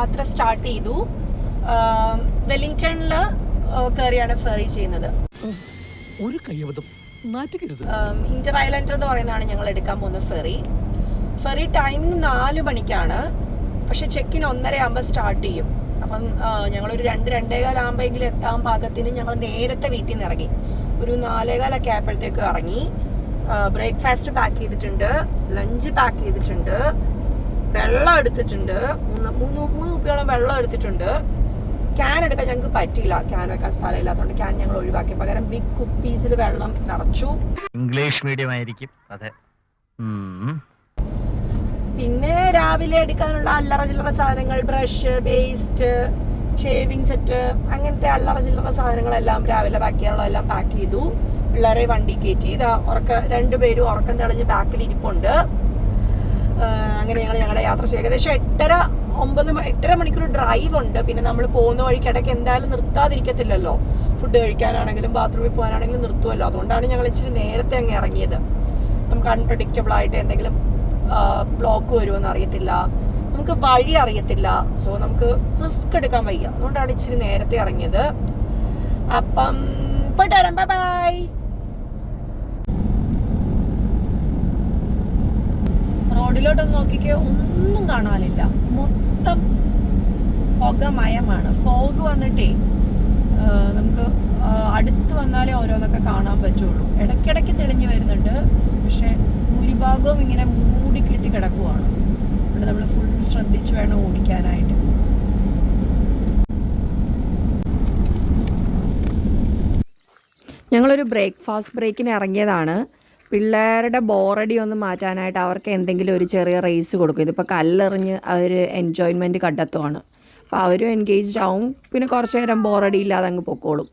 യാത്ര സ്റ്റാർട്ട് ചെയ്തു. വെല്ലിംഗ്ടണിൽ കയറിയാണ് ഫെറി ചെയ്യുന്നത്. ഒരു കയ്യബദ്ധം നാറ്റിക്കരുത്. ഇന്റർ ഐലൻഡർ എന്ന് പറയുന്നതാണ് ഞങ്ങൾ എടുക്കാൻ പോകുന്ന ഫെറി. ഫെറി ടൈമിങ് 4 മണിക്കാണ്, പക്ഷെ ചെക്കിന് 1:30 ആകുമ്പോൾ സ്റ്റാർട്ട് ചെയ്യും. അപ്പം ഞങ്ങളൊരു 2-2:15 ആകുമ്പോഴെങ്കിലും എത്താൻ പാകത്തിന് ഞങ്ങൾ നേരത്തെ വീട്ടിൽ നിന്ന് ഇറങ്ങി. ഒരു 4:15 ആയപ്പോഴത്തേക്ക് ഇറങ്ങി. ബ്രേക്ക്ഫാസ്റ്റ് പാക്ക് ചെയ്തിട്ടുണ്ട്, ലഞ്ച് പാക്ക് ചെയ്തിട്ടുണ്ട്, വെള്ളം എടുത്തിട്ടുണ്ട്, 3 കുപ്പിയോളം വെള്ളം എടുത്തിട്ടുണ്ട്. ക്യാൻ എടുക്കാൻ ഞങ്ങൾക്ക് പറ്റിയില്ല, ക്യാൻ വെക്കാൻ സ്ഥലമില്ലാത്തതുകൊണ്ട് ക്യാൻ ഞങ്ങൾ ഒഴിവാക്കി. പകരം ബിഗ് കുപ്പീസിൽ വെള്ളം നിറച്ചു. ഇംഗ്ലീഷ് മീഡിയം ആയിരിക്കും. അതെ. പിന്നെ രാവിലെ എടുക്കാനുള്ള അല്ലറ ചില്ലറ സാധനങ്ങൾ, ബ്രഷ്, പേസ്റ്റ്, ഷേവിങ് സെറ്റ്, അങ്ങനത്തെ അല്ലറ ചില്ലറ സാധനങ്ങളെല്ലാം രാവിലെ പാക്ക് ചെയ്യാനുള്ളതെല്ലാം പാക്ക് ചെയ്തു. പിള്ളേരെ വണ്ടി കയറ്റി. ഇതാ 2 പേരും ഉറക്കം തെളിഞ്ഞ് ബാക്കിൽ ഇരിപ്പുണ്ട്. അങ്ങനെ ഞങ്ങളുടെ യാത്ര ഏകദേശം 8-9 മണിക്കൂർ ഡ്രൈവ് ഉണ്ട്. പിന്നെ നമ്മൾ പോകുന്ന വഴിക്ക് ഇടയ്ക്ക് എന്തായാലും നിർത്താതിരിക്കത്തില്ലല്ലോ. ഫുഡ് കഴിക്കാനാണെങ്കിലും ബാത്റൂമിൽ പോകാനാണെങ്കിലും നിർത്തുമല്ലോ. അതുകൊണ്ടാണ് ഞങ്ങൾ ഇച്ചിരി നേരത്തെ അങ്ങ് ഇറങ്ങിയത്. നമുക്ക് അൺപ്രഡിക്റ്റബിൾ ആയിട്ട് എന്തെങ്കിലും ബ്ലോക്ക് വരുമെന്ന് അറിയത്തില്ല, നമുക്ക് വഴി അറിയത്തില്ല. സോ നമുക്ക് റിസ്ക് എടുക്കാൻ വയ്യ. അതുകൊണ്ടാണ് ഇച്ചിരി നേരത്തെ ഇറങ്ങിയത്. അപ്പം പോയിട്ട് വരാം. Bye bye. റോഡിലോട്ടൊന്ന് നോക്കിക്കോ, ഒന്നും കാണാനില്ല. മൊത്തം പുകമയമാണ്. ഫോഗ് വന്നിട്ടേ നമുക്ക് അടുത്ത് വന്നാലേ ഓരോന്നൊക്കെ കാണാൻ പറ്റുള്ളൂ. ഇടയ്ക്കിടയ്ക്ക് തെളിഞ്ഞു വരുന്നുണ്ട്, പക്ഷെ ഭൂരിഭാഗവും ഇങ്ങനെ മൂടിക്കെട്ടി കിടക്കുവാണ്. അതുകൊണ്ട് നമ്മൾ ഫുൾ ശ്രദ്ധിച്ച് വേണം ഓടിക്കാനായിട്ട്. ഞങ്ങളൊരു ബ്രേക്ക്ഫാസ്റ്റ് ബ്രേക്കിന് ഇറങ്ങിയതാണ്. പിള്ളേരുടെ ബോറടി ഒന്ന് മാറ്റാനായിട്ട് അവർക്ക് എന്തെങ്കിലും ഒരു ചെറിയ റേസ് കൊടുക്കും. ഇതിപ്പോൾ കല്ലെറിഞ്ഞ് അവർ എൻജോയ്മെൻറ്റ് കണ്ടെത്തുവാണ്. അപ്പോൾ അവരും എൻഗേജ്ഡ് ആവും. പിന്നെ കുറച്ച് നേരം ബോറടി ഇല്ലാതെ അങ്ങ് പൊക്കോളും.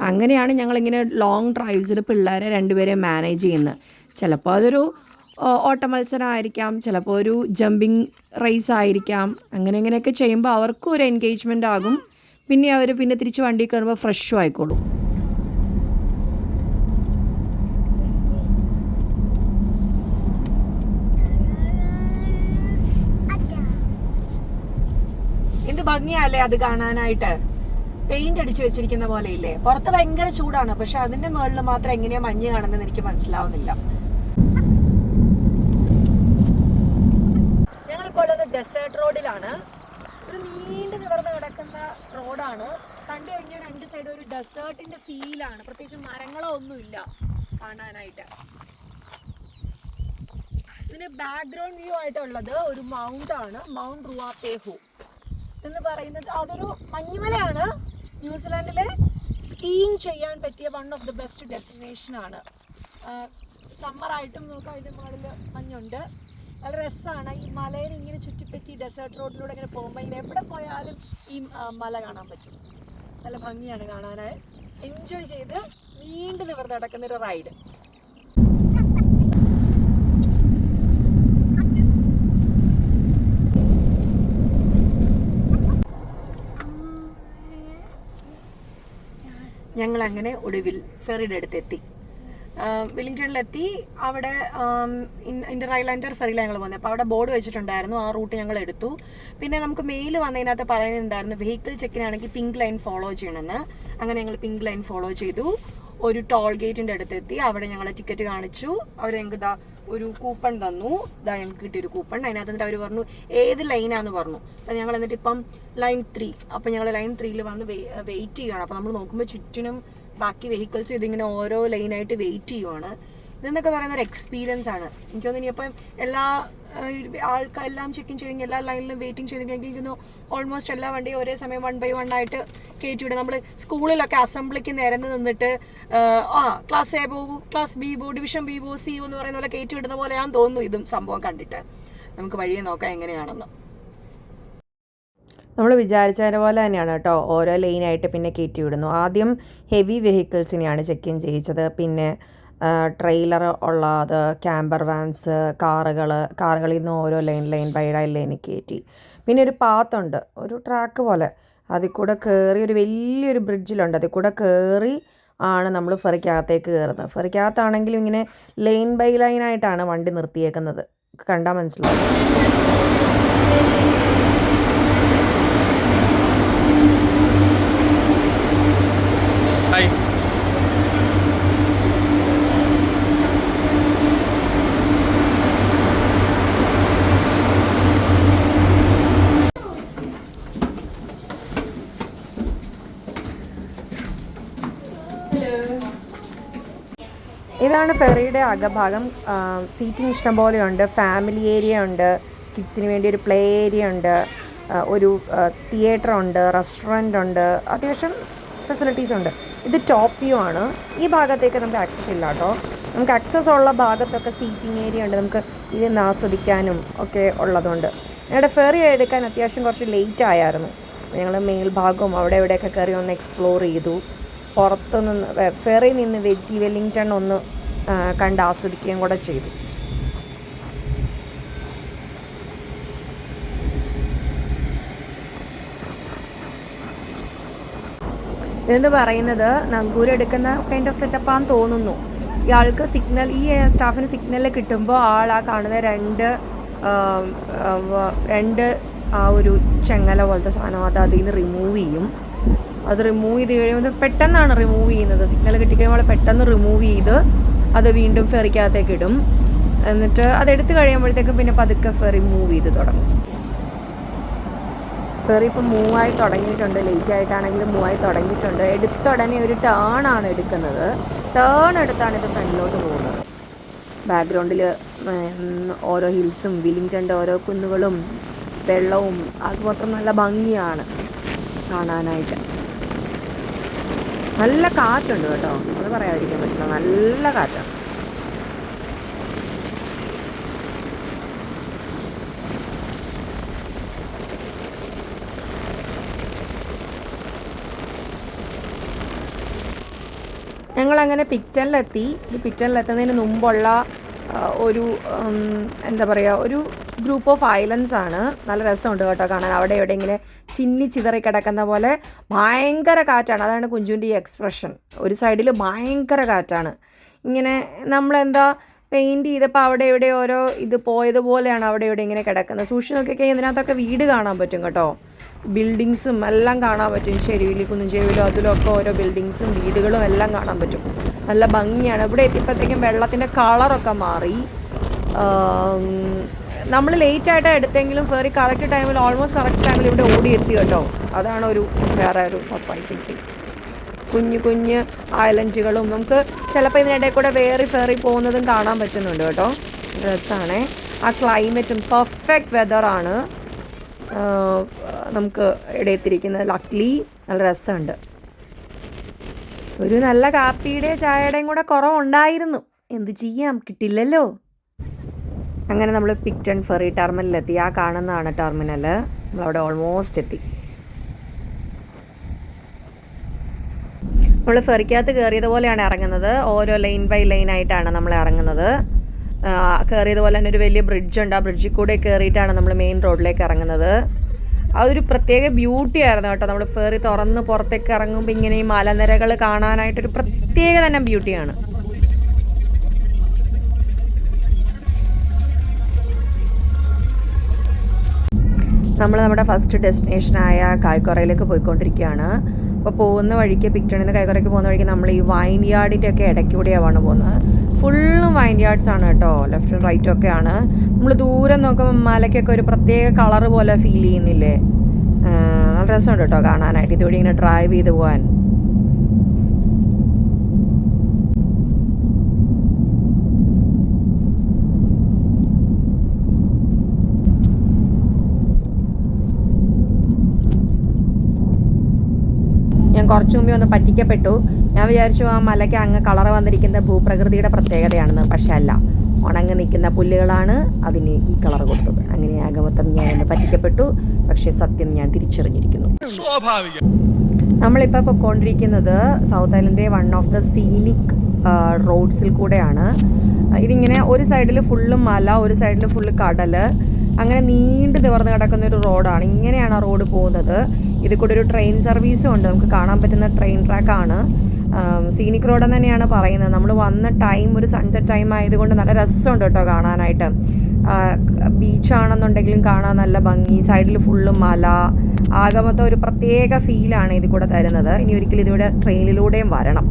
അങ്ങനെയാണ് ഞങ്ങളിങ്ങനെ ലോങ് ഡ്രൈവ്സിൽ പിള്ളേരെ 2 പേരെ മാനേജ് ചെയ്യുന്നത്. ചിലപ്പോൾ അതൊരു ഓട്ട മത്സരമായിരിക്കാം, ചിലപ്പോൾ ഒരു ജമ്പിങ് റേസ് ആയിരിക്കാം. അങ്ങനെയൊക്കെ ചെയ്യുമ്പോൾ അവർക്കും ഒരു എൻഗേജ്മെൻ്റ് ആകും. പിന്നെ അവർ തിരിച്ച് വണ്ടി കയറുമ്പോൾ ഫ്രഷും ആയിക്കോളും. എന്ത് ഭംഗിയല്ലേ അത് കാണാനായിട്ട്. പെയിന്റ് അടിച്ച് വെച്ചിരിക്കുന്ന പോലെ ഇല്ലേ. പുറത്ത് ഭയങ്കര ചൂടാണ്, പക്ഷെ അതിന്റെ മുകളിൽ മാത്രം എങ്ങനെയാ മഞ്ഞ് കാണുന്നത് എനിക്ക് മനസ്സിലാവുന്നില്ല. ഞങ്ങളിപ്പോൾ ഡെസേർട്ട് റോഡിലാണ്. ഒരു നീണ്ടു നിവർന്ന് കിടക്കുന്ന റോഡാണ്. കണ്ടു കഴിഞ്ഞാൽ 2 സൈഡും ഒരു ഡെസേർട്ടിന്റെ ഫീലാണ്. പ്രത്യേകിച്ച് മരങ്ങളോ ഒന്നുമില്ല കാണാനായിട്ട്. ഇതിന് ബാക്ക്ഗ്രൗണ്ട് വ്യൂ ആയിട്ടുള്ളത് ഒരു മൗണ്ട് ആണ്, മൗണ്ട് റുവാപേഹു എന്ന് പറയുന്നത്. അതൊരു മഞ്ഞുമലയാണ്. ന്യൂസിലാൻഡിലെ സ്കീയിങ് ചെയ്യാൻ പറ്റിയ one of the best destination ആണ്. സമ്മറായിട്ടും നമുക്ക് അതിൻ്റെ മുകളിൽ മഞ്ഞുണ്ട്. നല്ല രസമാണ്. ഈ മലയിൽ ഇങ്ങനെ ചുറ്റിപ്പറ്റി ഡെസേർട്ട് റോഡിലൂടെ ഇങ്ങനെ പോകുമ്പോൾ ഇങ്ങനെ എവിടെ പോയാലും ഈ മല കാണാൻ പറ്റും. നല്ല ഭംഗിയാണ് കാണാനായി. എൻജോയ് ചെയ്ത് നീണ്ടു നിവർന്ന് നടക്കുന്നൊരു റൈഡ്. ഞങ്ങളങ്ങനെ ഒടുവിൽ ഫെറിയുടെ അടുത്തെത്തി. വെല്ലിംഗ്ടണിലെത്തി. അവിടെ ഇന്റർ ഐലൻഡർ ഫെറിയിലാണ് ഞങ്ങൾ പോകുന്നത്. അപ്പോൾ അവിടെ ബോർഡ് വെച്ചിട്ടുണ്ടായിരുന്നു, ആ റൂട്ട് ഞങ്ങൾ എടുത്തു. പിന്നെ നമുക്ക് മെയിൽ വന്നതിനകത്ത് പറയുന്നുണ്ടായിരുന്നു വെഹിക്കിൾ ചെക്കിനാണെങ്കിൽ പിങ്ക് ലൈൻ ഫോളോ ചെയ്യണമെന്ന്. അങ്ങനെ ഞങ്ങൾ പിങ്ക് ലൈൻ ഫോളോ ചെയ്തു. ഒരു ടോൾ ഗേറ്റിൻ്റെ അടുത്തെത്തി. അവിടെ ഞങ്ങൾ ടിക്കറ്റ് കാണിച്ചു. അവർ ഞങ്ങൾക്ക് ഇതാ ഒരു കൂപ്പൺ തന്നു. ഇതാ ഞങ്ങൾക്ക് കിട്ടിയൊരു കൂപ്പൺ. അതിനകത്ത് അവർ പറഞ്ഞു ഏത് ലൈനാന്ന് പറഞ്ഞു. അപ്പോൾ ഞങ്ങൾ എന്നിട്ട് ഇപ്പം ലൈൻ 3. അപ്പോൾ ഞങ്ങൾ ലൈൻ 3യിൽ വന്ന് വെയിറ്റ് ചെയ്യുകയാണ്. അപ്പോൾ നമ്മൾ നോക്കുമ്പോൾ ചുറ്റിനും ബാക്കി വെഹിക്കിൾസ് ഇതിങ്ങനെ ഓരോ ലൈനായിട്ട് വെയിറ്റ് ചെയ്യുവാണ്. ഇതെന്നൊക്കെ പറയുന്ന ഒരു എക്സ്പീരിയൻസ് ആണ്. എനിക്ക് തോന്നുന്നു ഇനിയിപ്പം എല്ലാ ആൾക്കാരെല്ലാം ചെക്കിങ് ചെയ്തെങ്കിൽ എല്ലാ ലൈനിലും വെയിറ്റിംഗ് ചെയ്തിരിക്കുന്നു. ഓൾമോസ്റ്റ് എല്ലാ വണ്ടിയും ഒരേ സമയം 1 by 1 ആയിട്ട് കയറ്റിവിടും. നമ്മൾ സ്കൂളിലൊക്കെ അസംബ്ലിക്ക് നിരന്ന് നിന്നിട്ട് ക്ലാസ് എ പോകും, ക്ലാസ് ബി പോകും, ഡിവിഷൻ ബി പോകും, സി എന്ന് പറയുന്ന പോലെ കയറ്റിവിടുന്ന പോലെയാണെന്ന് തോന്നുന്നു ഇതും സംഭവം കണ്ടിട്ട്. നമുക്ക് വഴിയെ നോക്കാം എങ്ങനെയാണെന്ന്. നമ്മൾ വിചാരിച്ചതിനെ പോലെ തന്നെയാണ് കേട്ടോ. ഓരോ ലൈനായിട്ട് പിന്നെ കയറ്റി വിടുന്നു. ആദ്യം ഹെവി വെഹിക്കിൾസിനെയാണ് ചെക്ക് ഇൻ ചെയ്യിച്ചത്. പിന്നെ ട്രെയിലർ ഉള്ളത്, ക്യാമ്പർ വാൻസ്, കാറുകളിൽ നിന്ന് ഓരോ ലൈൻ ബൈ ലൈനിൽ കയറ്റി. പിന്നെ ഒരു പാത്തുണ്ട്, ഒരു ട്രാക്ക് പോലെ. അതിൽ കൂടെ കയറി ഒരു വലിയൊരു ബ്രിഡ്ജിലുണ്ട്, അതിൽ കൂടെ കയറി ആണ് നമ്മൾ ഫെറിക്കകത്തേക്ക് കയറുന്നത്. ഫെറിക്കകത്താണെങ്കിലും ഇങ്ങനെ ലൈൻ ബൈ ലൈനായിട്ടാണ് വണ്ടി നിർത്തിയേക്കുന്നത്. കണ്ടാൽ മനസ്സിലാവും. ഇതാണ് ഫെറിയുടെ അകഭാഗം. സീറ്റിംഗ് ഇഷ്ടംപോലെയുണ്ട്, ഫാമിലി ഏരിയ ഉണ്ട്, കിഡ്സിന് വേണ്ടി ഒരു പ്ലേ ഏരിയ ഉണ്ട്, ഒരു തിയേറ്റർ ഉണ്ട്, റെസ്റ്റോറൻ്റ് ഉണ്ട്, അത്യാവശ്യം ഫെസിലിറ്റീസ് ഉണ്ട്. ഇത് ടോപ്പ് വ്യൂ ആണ്. ഈ ഭാഗത്തേക്ക് നമുക്ക് ആക്സസ് ഇല്ല കേട്ടോ. നമുക്ക് ആക്സസ് ഉള്ള ഭാഗത്തൊക്കെ സീറ്റിംഗ് ഏരിയ ഉണ്ട്, നമുക്ക് ഇരുന്ന് ആസ്വദിക്കാനും ഒക്കെ ഉള്ളതുകൊണ്ട്. ഞങ്ങളുടെ ഫെറി എടുക്കാൻ അത്യാവശ്യം കുറച്ച് ലേറ്റ് ആയിരുന്നു. ഞങ്ങൾ മേൽഭാഗവും അവിടെ ഇവിടെയൊക്കെ കയറി ഒന്ന് എക്സ്പ്ലോർ ചെയ്തു. പുറത്തുനിന്ന് ഫെറി നിന്ന് വെല്ലിംഗ്ടൺ ഒന്ന് കണ്ട് ആസ്വദിക്കുകയും കൂടെ ചെയ്തു. ഇതെന്ന് പറയുന്നത് നങ്കൂർ എടുക്കുന്ന കൈൻഡ് ഓഫ് സെറ്റപ്പാന്ന് തോന്നുന്നു. ഇയാൾക്ക് സിഗ്നൽ, ഈ സ്റ്റാഫിന് സിഗ്നൽ കിട്ടുമ്പോൾ ആൾ ആ കാണുന്ന രണ്ട് ആ ഒരു ചെങ്ങല പോലത്തെ സാധനം അതിൽ നിന്ന് റിമൂവ് ചെയ്യും. അത് റിമൂവ് ചെയ്ത് കഴിയുമ്പോൾ പെട്ടെന്നാണ് റിമൂവ് ചെയ്യുന്നത്. സിഗ്നൽ കിട്ടിക്കഴിയുമ്പോൾ പെട്ടെന്ന് റിമൂവ് ചെയ്ത് അത് വീണ്ടും ഫെറിക്കകത്തേക്ക് ഇടും. എന്നിട്ട് അതെടുത്ത് കഴിയുമ്പോഴത്തേക്കും പിന്നെ പതുക്കെ ഫെറി മൂവ് ചെയ്ത് തുടങ്ങും. ഫെറി ഇപ്പം മൂവായി തുടങ്ങിയിട്ടുണ്ട്. ലേറ്റ് ആയിട്ടാണെങ്കിലും മൂവായി തുടങ്ങിയിട്ടുണ്ട്. എടുത്ത ഉടനെ ഒരു ടേണാണ് എടുക്കുന്നത്. ടേൺ എടുത്താണ് ഇത് ഫ്രണ്ടിലോട്ട് പോകുന്നത്. ബാക്ക്ഗ്രൗണ്ടിൽ ഓരോ ഹിൽസും വില്ലിംഗ്ടണിൻ്റെ ഓരോ കുന്നുകളും വെള്ളവും അതുമാത്രം നല്ല ഭംഗിയാണ് കാണാനായിട്ട്. നല്ല കാറ്റുണ്ട് കേട്ടോ, അത് പറയാതിരിക്കാൻ പറ്റില്ല, നല്ല കാറ്റാണ്. ഞങ്ങളങ്ങനെ പിക്ടണിലെത്തി. ഈ പിക്ടണിലെത്തുന്നതിന് മുമ്പുള്ള ഒരു എന്താ പറയുക, ഒരു ഗ്രൂപ്പ് ഓഫ് ഐലൻഡ്സ് ആണ്. നല്ല രസമുണ്ട് കേട്ടോ കാണാൻ. അവിടെ ഇവിടെ ഇങ്ങനെ ചിന്നി ചിതറി കിടക്കുന്ന പോലെ ഭയങ്കര കാറ്റാണ്. അതാണ് കുഞ്ചുവിൻ്റെ ഈ എക്സ്പ്രഷൻ. ഒരു സൈഡിൽ ഭയങ്കര കാറ്റാണ്. ഇങ്ങനെ നമ്മളെന്താ പെയിൻറ്റ് ചെയ്തപ്പോൾ അവിടെ ഇവിടെ ഓരോ ഇത് പോയതുപോലെയാണ് അവിടെ ഇവിടെ ഇങ്ങനെ കിടക്കുന്നത്. സൂക്ഷിച്ച് നോക്കിക്കഴിഞ്ഞാൽ ഇതിനകത്തൊക്കെ വീട് കാണാൻ പറ്റും കേട്ടോ. ബിൽഡിങ്സും എല്ലാം കാണാൻ പറ്റും. ചെരുവിൽ കുന്നും ചെരുവിലും അതിലൊക്കെ ഓരോ ബിൽഡിങ്സും വീടുകളും എല്ലാം കാണാൻ പറ്റും. നല്ല ഭംഗിയാണ്. ഇവിടെ എത്തിയപ്പോഴത്തേക്കും വെള്ളത്തിൻ്റെ കളറൊക്കെ മാറി. നമ്മൾ ലേറ്റായിട്ടാണ് എടുത്തെങ്കിലും ഫെറി കറക്റ്റ് ടൈമിൽ, ഓൾമോസ്റ്റ് കറക്റ്റ് ടൈമിൽ ഇവിടെ ഓടിയെത്തി കേട്ടോ. അതാണ് ഒരു വേറെ ഒരു സർപ്രൈസിങ് തിങ്. കുഞ്ഞു കുഞ്ഞ് ഐലൻഡുകളും നമുക്ക് ചിലപ്പോൾ ഇതിനിടയിൽ കൂടെ വേറെ ഫെറി പോകുന്നതും കാണാൻ പറ്റുന്നുണ്ട് കേട്ടോ. രസമാണ്. ആ ക്ലൈമറ്റും പെർഫെക്റ്റ് വെതറാണ് നമുക്ക് ഇടയെത്തിരിക്കുന്നത്. ലക്ലി നല്ല രസമുണ്ട്. ഒരു നല്ല കാപ്പിയുടെയും ചായയുടെയും കൂടെ കുറവുണ്ടായിരുന്നു. എന്ത് ചെയ്യാം, കിട്ടില്ലല്ലോ. അങ്ങനെ നമ്മൾ പിക്ടൺ ഫെറി ടെർമിനലെത്തി. ആ കാണുന്നതാണ് ടെർമിനൽ. നമ്മളവിടെ ഓൾമോസ്റ്റ് എത്തി. നമ്മൾ ഫെറിക്കകത്ത് കയറിയതുപോലെയാണ് ഇറങ്ങുന്നത്. ഓരോ ലൈൻ ബൈ ലൈൻ ആയിട്ടാണ് നമ്മൾ ഇറങ്ങുന്നത്. കയറിയതുപോലെ തന്നെ ഒരു വലിയ ബ്രിഡ്ജുണ്ട്. ആ ബ്രിഡ്ജിൽ കൂടെ കയറിയിട്ടാണ് നമ്മൾ മെയിൻ റോഡിലേക്ക് ഇറങ്ങുന്നത്. അതൊരു പ്രത്യേക ബ്യൂട്ടി ആയിരുന്നു കേട്ടോ. നമ്മൾ ഫെറി തുറന്ന് പുറത്തേക്ക് ഇറങ്ങുമ്പോൾ ഇങ്ങനെ ഈ മലനിരകൾ കാണാനായിട്ടൊരു പ്രത്യേക തന്നെ ബ്യൂട്ടിയാണ്. നമ്മൾ നമ്മുടെ ഫസ്റ്റ് ഡെസ്റ്റിനേഷനായ കായ്ക്കൊറയിലേക്ക് പോയിക്കൊണ്ടിരിക്കുകയാണ്. അപ്പോൾ പോകുന്ന വഴിക്ക്, പിക്ടണിൽ നിന്ന് കായ്ക്കൊറയ്ക്ക് പോകുന്ന വഴിക്ക് നമ്മൾ ഈ വൈൻ യാർഡിൻ്റെ ഒക്കെ ഇടയ്ക്കൂടെയാണ് പോകുന്നത്. ഫുള്ളും വൈൻ യാർഡ്സ് ആണ് കേട്ടോ, ലെഫ്റ്റും റൈറ്റും ഒക്കെയാണ്. നമ്മൾ ദൂരം നോക്കുമ്പോൾ മലയ്ക്കൊക്കെ ഒരു പ്രത്യേക കളറ് പോലെ ഫീൽ ചെയ്യുന്നില്ലേ? നല്ല രസമുണ്ട് കേട്ടോ കാണാനായിട്ട്. ഇതുവഴി ഇങ്ങനെ ഡ്രൈവ് ചെയ്ത് പോകാൻ. ഞാൻ കുറച്ച് മുമ്പേ ഒന്ന് പറ്റിക്കപ്പെട്ടു. ഞാൻ വിചാരിച്ചു ആ മലയ്ക്ക് അങ്ങ് കളറ് വന്നിരിക്കുന്ന ഭൂപ്രകൃതിയുടെ പ്രത്യേകതയാണെന്ന്. പക്ഷെ അല്ല, ഉണങ്ങി നിൽക്കുന്ന പുല്ലുകളാണ് അതിന് ഈ കളർ കൊടുത്തത്. അങ്ങനെ ആകമൊത്തം ഞാൻ ഒന്ന് പറ്റിക്കപ്പെട്ടു. പക്ഷേ സത്യം ഞാൻ തിരിച്ചറിഞ്ഞിരിക്കുന്നു. നമ്മളിപ്പോൾ പൊയ്ക്കൊണ്ടിരിക്കുന്നത് സൗത്ത് ഐലൻഡിലെ വൺ ഓഫ് ദ സീനിക് റോഡ്സിൽ കൂടെയാണ്. ഇതിങ്ങനെ ഒരു സൈഡിൽ ഫുള്ള് മല, ഒരു സൈഡിൽ ഫുള്ള് കടൽ, അങ്ങനെ നീണ്ടു നിവർന്ന് കിടക്കുന്ന ഒരു റോഡാണ്. ഇങ്ങനെയാണ് ആ റോഡ് പോകുന്നത്. ഇതിൽ കൂടെ ഒരു ട്രെയിൻ സർവീസും ഉണ്ട്. നമുക്ക് കാണാൻ പറ്റുന്ന ട്രെയിൻ ട്രാക്കാണ്. സീനിക് റോഡ് തന്നെയാണ് പറയുന്നത്. നമ്മൾ വന്ന ടൈം ഒരു സൺസെറ്റ് ടൈം ആയതുകൊണ്ട് നല്ല രസമുണ്ട് കേട്ടോ കാണാനായിട്ട്. ബീച്ചാണെന്നുണ്ടെങ്കിലും കാണാൻ നല്ല ഭംഗി. സൈഡിൽ ഫുള്ള് മല, ആകമൊത്തം ഒരു പ്രത്യേക ഫീലാണ് ഇതിൽ കൂടെ തരുന്നത്. ഇനി ഒരിക്കലും ഇതിലൂടെ ട്രെയിനിലൂടെയും വരണം.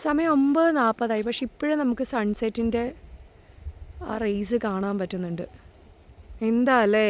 സമയം 9:40 പക്ഷെ ഇപ്പോഴും നമുക്ക് സൺസെറ്റിൻ്റെ ആ റേസ് കാണാൻ പറ്റുന്നുണ്ട്. എന്താ അല്ലേ?